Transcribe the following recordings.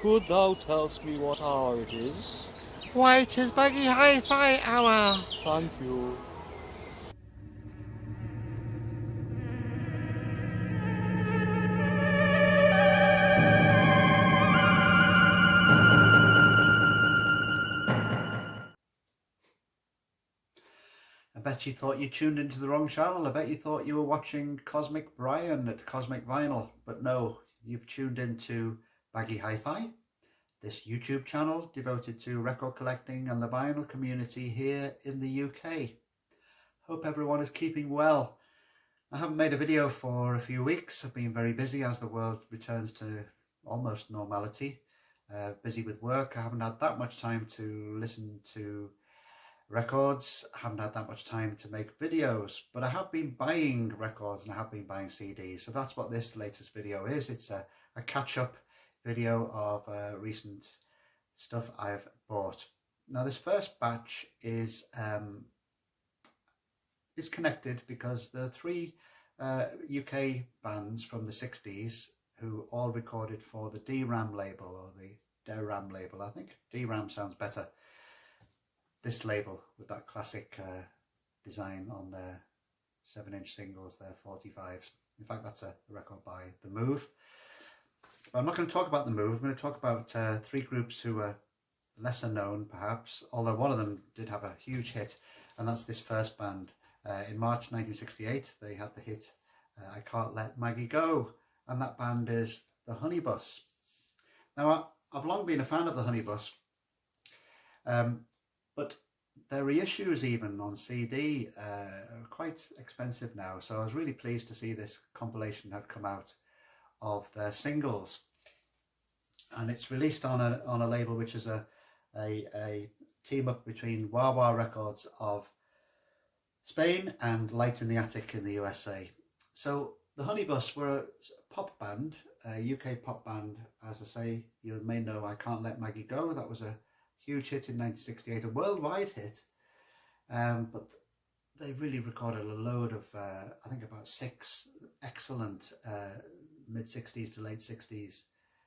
Could thou tell me what hour it is? Why, 'tis Baggy Hi-Fi hour. Thank you. I bet you thought you tuned into the wrong channel. I bet you thought you were watching Cosmic Brian at Cosmic Vinyl. But no, you've tuned into Baggy Hi-Fi, this YouTube channel devoted to record collecting and the vinyl community here in the UK. Hope everyone is keeping well. I haven't made a video for a few weeks. I've been very busy as the world returns to almost normality. Busy with work. I haven't had that much time to listen to records. I haven't had that much time to make videos, but I have been buying records and I have been buying CDs. So that's what this latest video is. It's a catch-up video of recent stuff I've bought. Now this first batch is connected because there are three UK bands from the 60s who all recorded for the DRAM label, or the DRAM label. I think DRAM sounds better. This label with that classic design on their 7-inch singles, their 45s. In fact, that's a record by The Move. But I'm not going to talk about The Move. I'm going to talk about three groups who are lesser known, perhaps, although one of them did have a huge hit, and that's this first band. In March 1968, they had the hit I Can't Let Maggie Go, and that band is the Honey Bus. Now, I've long been a fan of the Honey Bus, but their reissues even on CD are quite expensive now, so I was really pleased to see this compilation had come out of their singles, and it's released on a label which is a team up between Wah Wah Records of Spain and Light in the Attic in the USA. So the Honey Bus were a pop band, a UK pop band. As I say, you may know I Can't Let Maggie Go. That was a huge hit in 1968, a worldwide hit. But they really recorded a load of, I think about 6 excellent mid-60s to late 60s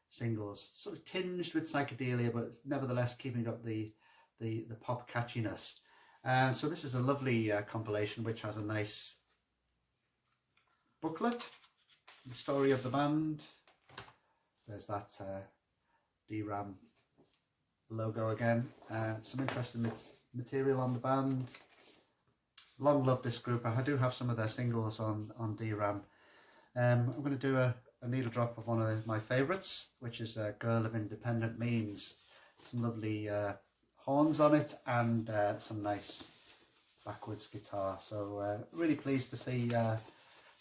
singles, sort of tinged with psychedelia, but nevertheless keeping up the pop catchiness. So this is a lovely compilation which has a nice booklet, the story of the band. There's that DRAM logo again. Some interesting material on the band. Long loved this group. I do have some of their singles on DRAM. I'm going to do a needle drop of one of my favourites, which is Girl of Independent Means. Some lovely horns on it and some nice backwards guitar. So really pleased to see the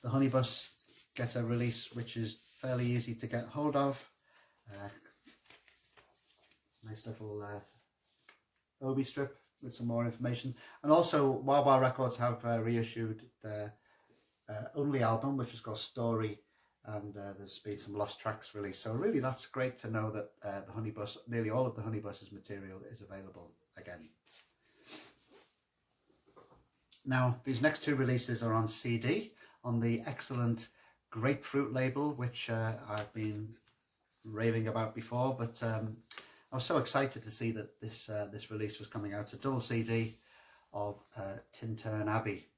Honey Bus get a release which is fairly easy to get hold of. Nice little Obi strip with some more information, and also Wah Wah Records have reissued their only album, which is called Story, and there's been some lost tracks released. So really that's great to know that the Honey Bus, nearly all of the Honey Bus's material is available again. Now these next two releases are on CD on the excellent Grapefruit label, which I've been raving about before, but I was so excited to see that this release was coming out, a double CD of Tintern Abbey.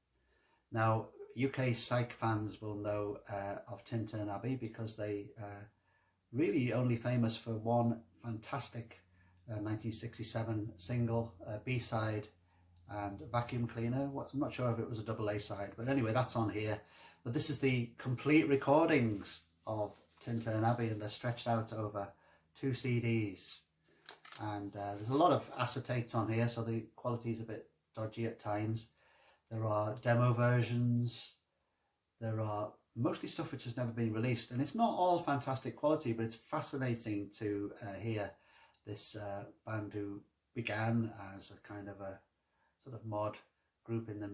Now, UK Psych fans will know of Tintern Abbey because they really only famous for one fantastic 1967 single, B-side and Vacuum Cleaner. I'm not sure if it was a double A side, but anyway, that's on here. But this is the complete recordings of Tintern Abbey, and they're stretched out over 2 CDs. And there's a lot of acetates on here, so the quality is a bit dodgy at times. There are demo versions. There are mostly stuff which has never been released, and it's not all fantastic quality, but it's fascinating to hear this band who began as a kind of a sort of mod group in the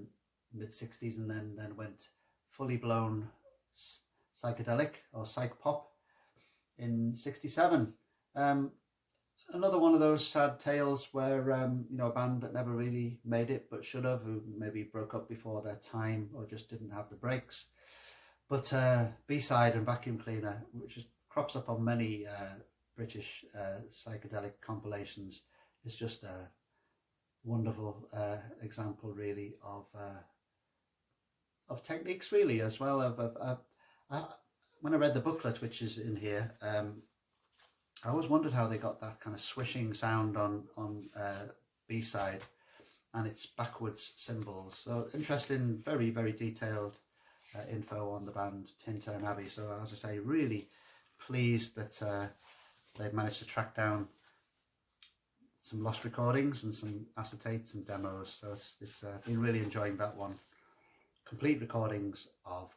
mid-60s and then went fully blown psychedelic or psych pop in 67. Another one of those sad tales where you know, a band that never really made it but should have, who maybe broke up before their time or just didn't have the breaks. But B-side and Vacuum Cleaner, which crops up on many British psychedelic compilations is just a wonderful example, really, of techniques, really, as well. When I read the booklet, which is in here, I always wondered how they got that kind of swishing sound on B-side, and its backwards cymbals. So interesting, very, very detailed info on the band Tintern Abbey. So as I say, really pleased that they've managed to track down some lost recordings and some acetates and demos. So it's been really enjoying that one. Complete recordings of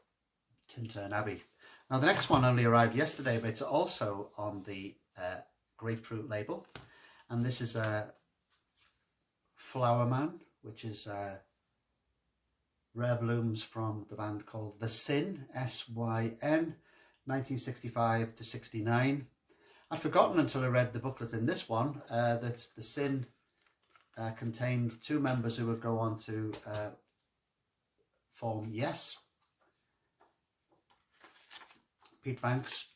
Tintern Abbey. Now the next one only arrived yesterday, but it's also on the Grapefruit label, and this is a Flower Man, which is rare blooms from the band called The Sin, S-Y-N, 1965 to 69. I'd forgotten until I read the booklet in this one that The Sin contained two members who would go on to form Yes. Pete Banks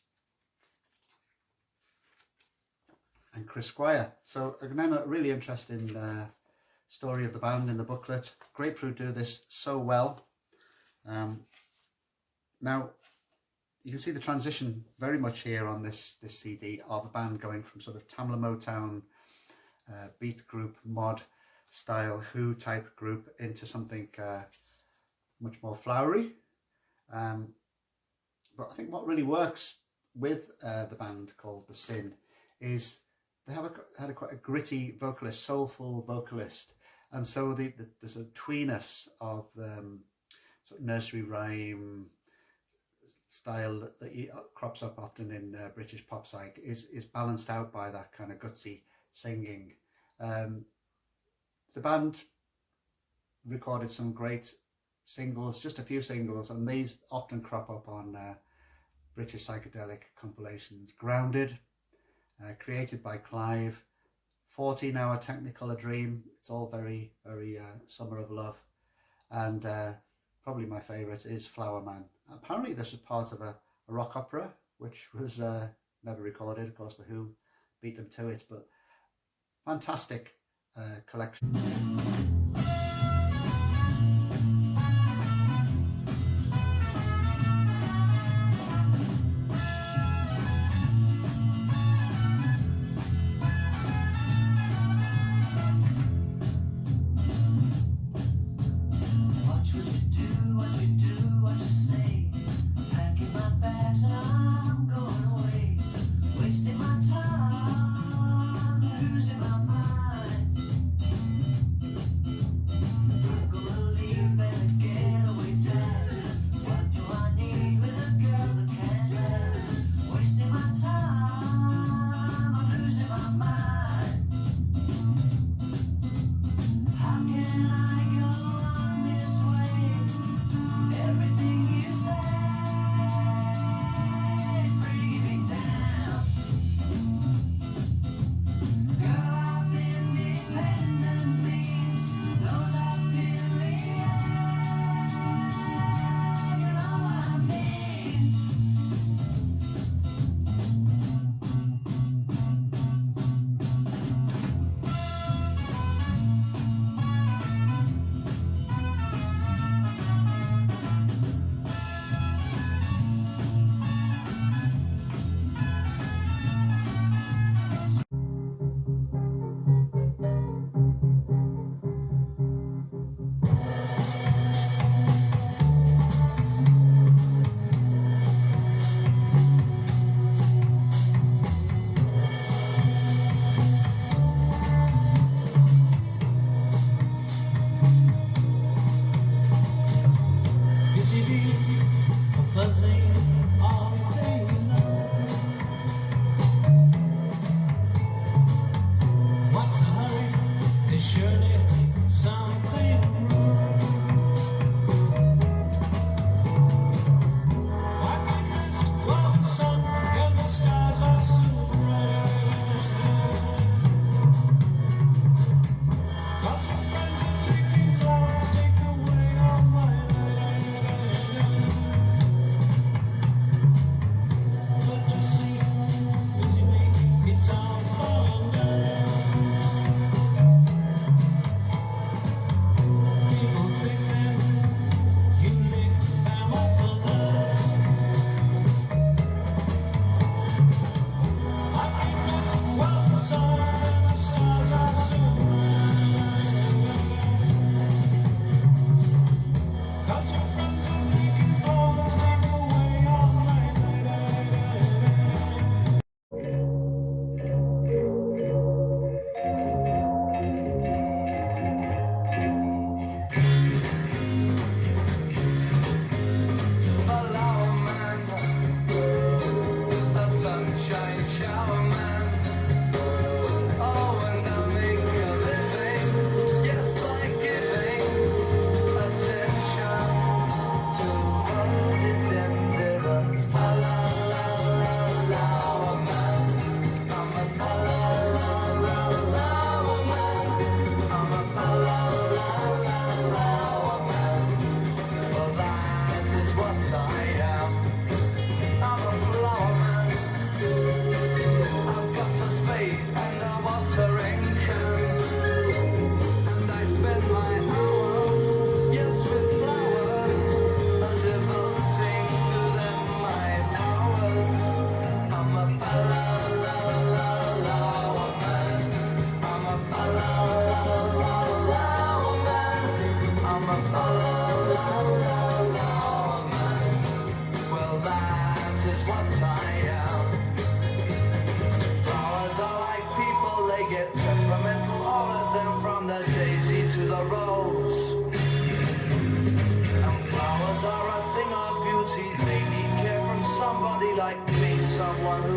and Chris Squire. So again, a really interesting story of the band in the booklet. Grapefruit do this so well. Now you can see the transition very much here on this CD of a band going from sort of Tamla Motown beat group, mod style, Who type group into something much more flowery. But I think what really works with the band called The Sin is they have had quite a gritty vocalist, soulful vocalist, and so the sort of tweeness of sort of nursery rhyme style that crops up often in British pop psych is balanced out by that kind of gutsy singing. The band recorded some great singles, just a few singles, and these often crop up on British psychedelic compilations. Grounded, created by Clive, 14-hour Technicolor Dream. It's all very, very Summer of Love. And probably my favourite is Flower Man. Apparently this was part of a rock opera, which was never recorded. Of course, The Who beat them to it, but fantastic collection.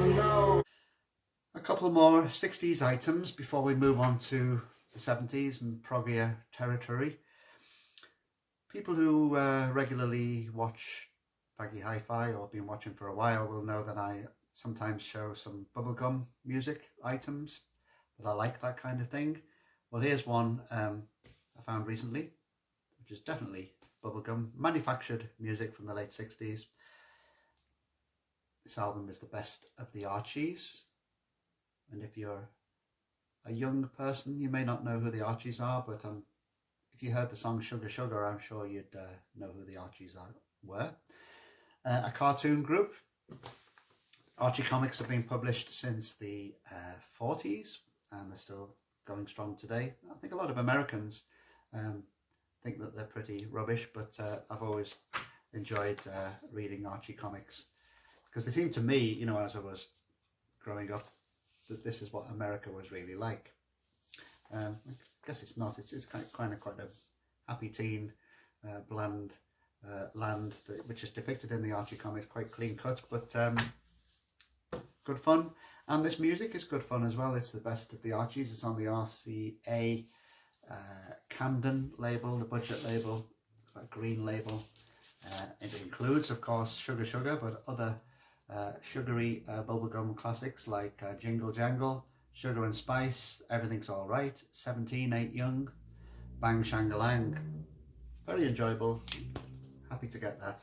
A couple more 60s items before we move on to the 70s and proggier territory. People who regularly watch Baggy Hi-Fi or been watching for a while will know that I sometimes show some Bubblegum music items, that I like that kind of thing. Well, here's one I found recently, which is definitely Bubblegum, manufactured music from the late 60s. This album is the best of the Archies, and if you're a young person, you may not know who the Archies are, but if you heard the song Sugar Sugar, I'm sure you'd know who the Archies were. A cartoon group. Archie comics have been published since the 40s, and they're still going strong today. I think a lot of Americans think that they're pretty rubbish, but I've always enjoyed reading Archie comics, because they seem to me, you know, as I was growing up, that this is what America was really like. I guess it's not. It's kind of quite a happy teen, bland land, which is depicted in the Archie comics, quite clean cut, but good fun. And this music is good fun as well. It's the best of the Archies. It's on the RCA Camden label, the budget label, that green label. It includes, of course, Sugar Sugar, but other sugary bubblegum classics like Jingle Jangle, Sugar and Spice, Everything's Alright, 17, 8 Young, Bang Shangalang. Very enjoyable. Happy to get that.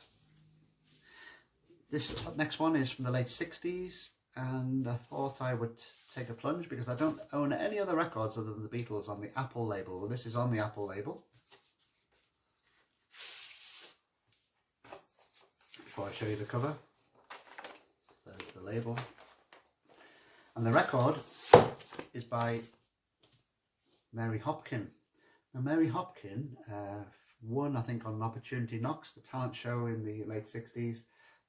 This next one is from the late 60s, and I thought I would take a plunge because I don't own any other records other than the Beatles on the Apple label. Well, this is on the Apple label. Before I show you the cover, there's the label. And the record is by Mary Hopkin. Now, Mary Hopkin won, I think, on Opportunity Knocks, the talent show in the late 60s,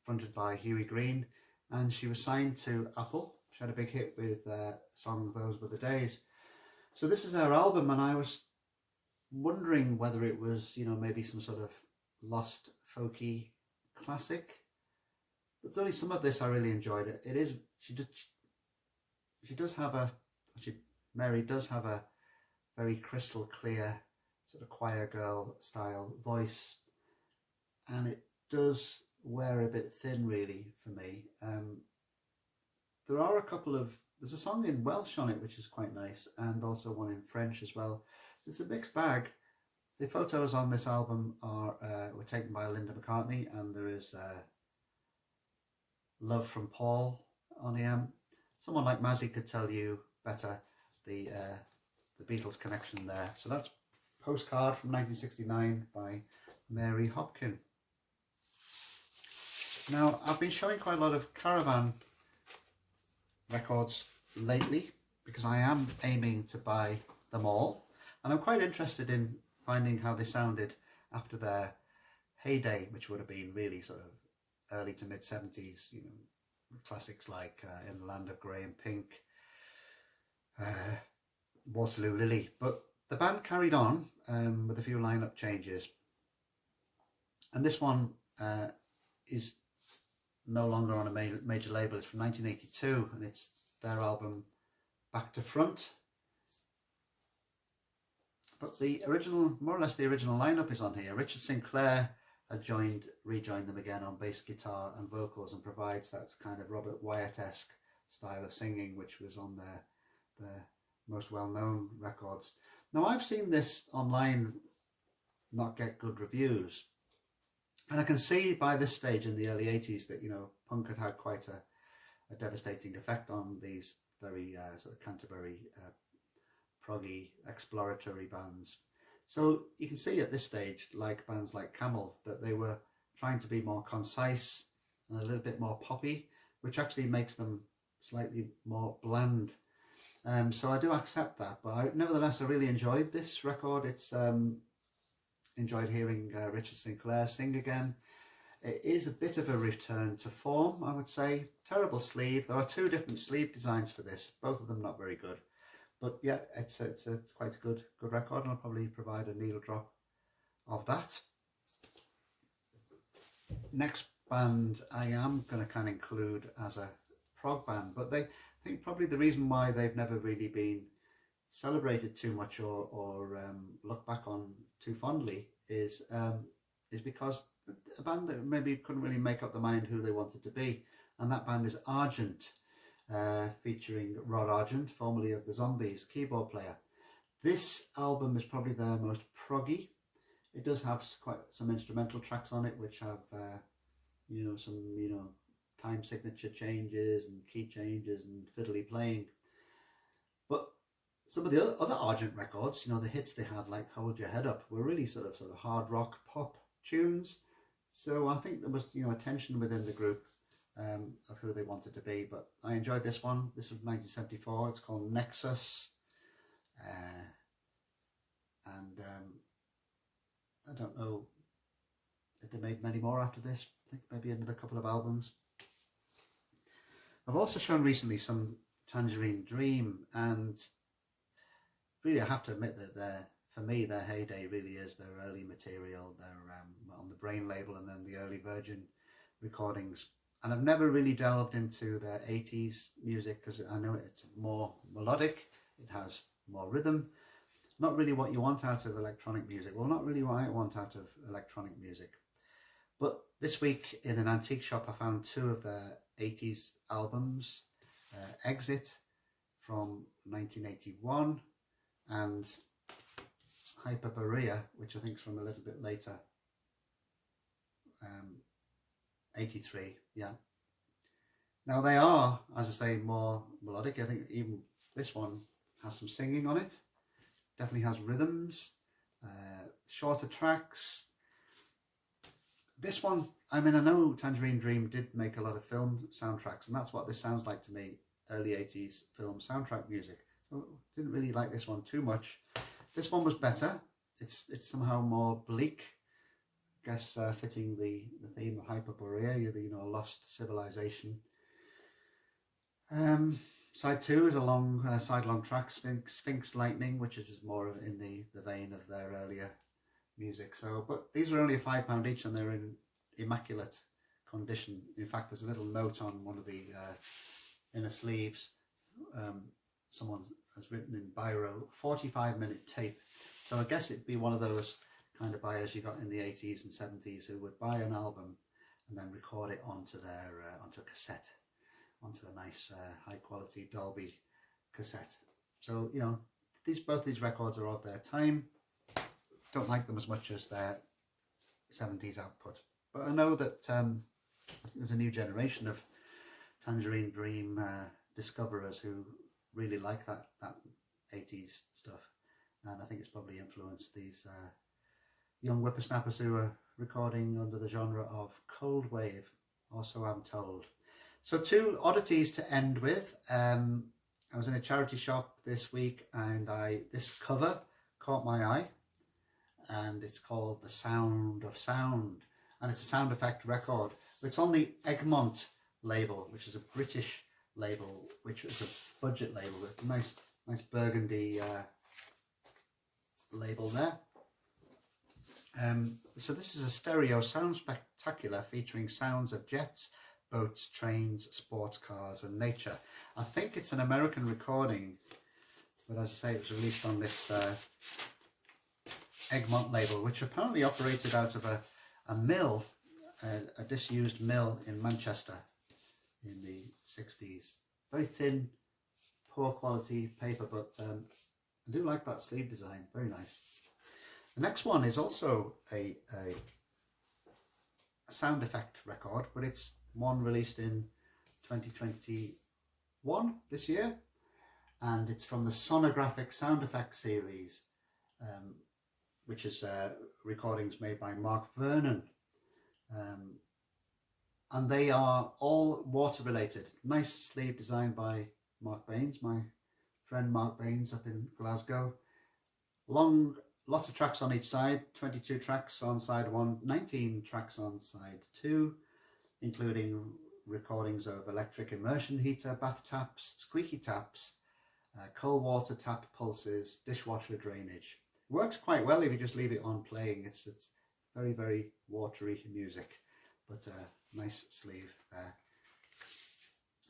fronted by Huey Green, and she was signed to Apple. She had a big hit with the song Those Were the Days. So this is her album, and I was wondering whether it was, you know, maybe some sort of lost folky classic. But only some of this I really enjoyed. It is, Mary does have a very crystal clear sort of choir girl style voice, and it does wear a bit thin really for me. There are a couple of, there's a song in Welsh on it which is quite nice, and also one in French as well. It's a mixed bag. The photos on this album were taken by Linda McCartney, and there is Love from Paul on EM. Someone like Mazzy could tell you better the Beatles connection there. So that's Postcard from 1969 by Mary Hopkin. Now, I've been showing quite a lot of Caravan records lately because I am aiming to buy them all, and I'm quite interested in finding how they sounded after their heyday, which would have been really sort of early to mid 70s, you know, classics like In the Land of Grey and Pink, Waterloo Lily. But the band carried on with a few lineup changes, and this one is no longer on a major label. It's from 1982, and it's their album Back to Front. But the original, more or less the original lineup is on here. Richard Sinclair had rejoined them again on bass guitar and vocals, and provides that kind of Robert Wyatt-esque style of singing which was on their most well-known records. Now, I've seen this online not get good reviews, and I can see by this stage in the early 80s that, you know, punk had quite a devastating effect on these very sort of Canterbury proggy exploratory bands. So you can see at this stage, like bands like Camel, that they were trying to be more concise and a little bit more poppy, which actually makes them slightly more bland. So I do accept that, but nevertheless I really enjoyed this record. It's enjoyed hearing Richard Sinclair sing again. It is a bit of a return to form, I would say. Terrible sleeve. There are two different sleeve designs for this, both of them not very good. But yeah, it's quite a good record, and I'll probably provide a needle drop of that. Next band I am going to kind of include as a prog band, but I think probably the reason why they've never really been celebrated too much or looked back on too fondly is because a band that maybe couldn't really make up their mind who they wanted to be, and that band is Argent, featuring Rod Argent, formerly of the Zombies, keyboard player. This album is probably their most proggy. It does have quite some instrumental tracks on it, which have some time signature changes and key changes and fiddly playing. But some of the other Argent records, the hits they had, like Hold Your Head Up, were really sort of hard rock pop tunes. So I think there was a tension within the group of who they wanted to be. But I enjoyed this one. This was 1974. It's called Nexus, and I don't know if they made many more after this. I think maybe another couple of albums. I've also shown recently some Tangerine Dream, and really I have to admit that for me their heyday really is their early material. They're on the Brain label and then the early Virgin recordings. And I've never really delved into their 80s music because I know it's more melodic, it has more rhythm. Not really what you want out of electronic music. Well, not really what I want out of electronic music. But this week in an antique shop I found two of their 80s albums, Exit from 1981 and Hyperborea, which I think is from a little bit later, 83, yeah. Now they are, as I say, more melodic. I think even this one has some singing on it, definitely has rhythms, shorter tracks. This one, I know Tangerine Dream did make a lot of film soundtracks, and that's what this sounds like to me, early 80s film soundtrack music. Didn't really like this one too much. This one was better. It's somehow more bleak, I guess, fitting the theme of Hyperborea, the lost civilization. Side 2 is a long side-long track, Sphinx Lightning, which is more of in the vein of their earlier music. So, but these were only £5 each, and they're in immaculate condition. In fact, there's a little note on one of the inner sleeves. Someone has written in biro, 45-minute tape. So I guess it'd be one of those kind of buyers you got in the 80s and 70s who would buy an album and then record it onto onto a cassette, onto a nice high quality Dolby cassette. So both these records are of their time. Don't like them as much as their 70s output, but I know that there's a new generation of Tangerine Dream discoverers who really like that 80s stuff, and I think it's probably influenced these young whippersnappers who are recording under the genre of cold wave, or so I'm told. So two oddities to end with. I was in a charity shop this week, and this cover caught my eye, and it's called The Sound of Sound, and it's a sound effect record. It's on the Egmont label, which is a British label, which is a budget label with a nice burgundy label there. So this is a stereo sound spectacular featuring sounds of jets, boats, trains, sports cars and nature. I think it's an American recording, but as I say, it was released on this Egmont label, which apparently operated out of a mill, a disused mill in Manchester in the 60s. Very thin, poor quality paper, but I do like that sleeve design, very nice. The next one is also a sound effect record, but it's one released in 2021, this year, and it's from the Sonographic Sound Effects series, which is recordings made by Mark Vernon, and they are all water related. Nice sleeve design by Mark Baines, my friend Mark Baines up in Glasgow. Long, lots of tracks on each side, 22 tracks on side 1, 19 tracks on side 2, including recordings of electric immersion heater, bath taps, squeaky taps, cold water tap pulses, dishwasher drainage. It works quite well if you just leave it on playing. It's very, very watery music, but nice sleeve there.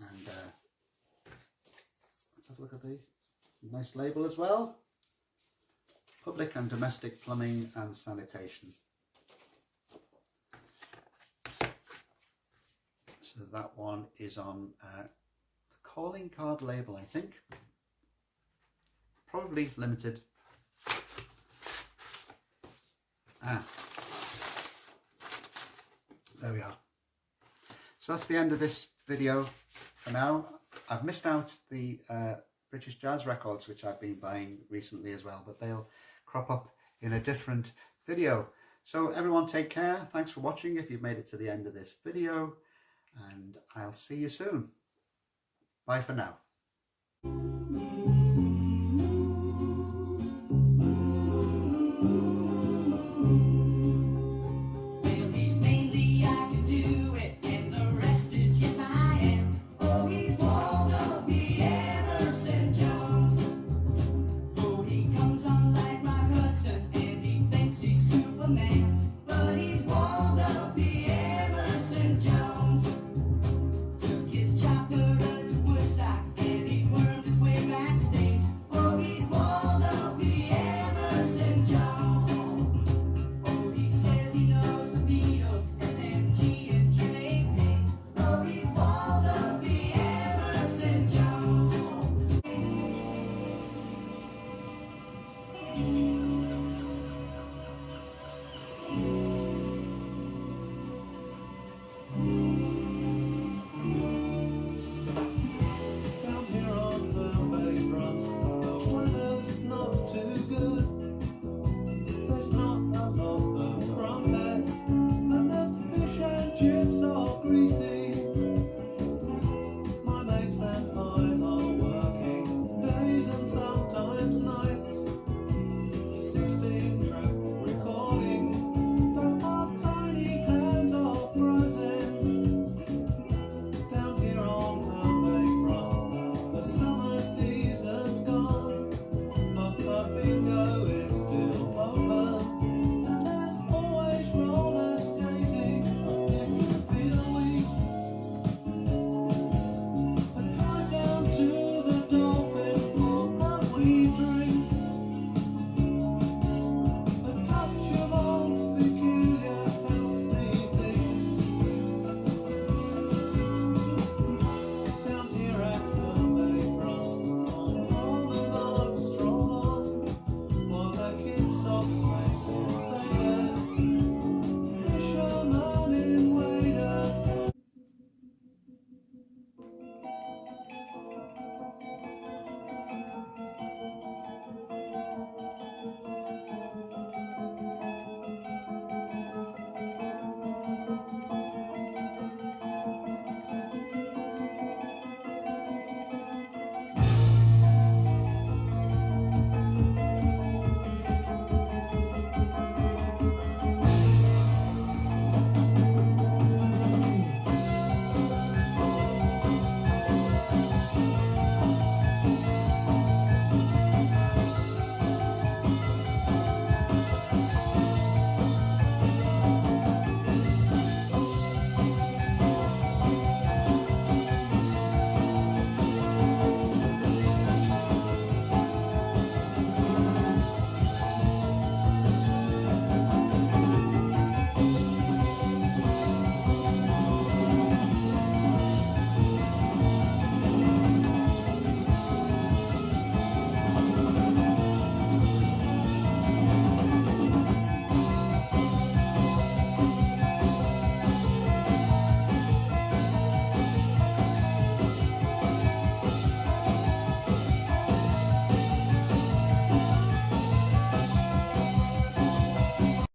And let's have a look at the nice label as well. Public and domestic plumbing and sanitation. So that one is on the calling card label, I think. Probably limited. There we are. So that's the end of this video for now. I've missed out the British jazz records, which I've been buying recently as well, but they'll crop up in a different video. So everyone take care. Thanks for watching if you've made it to the end of this video, and I'll see you soon. Bye for now.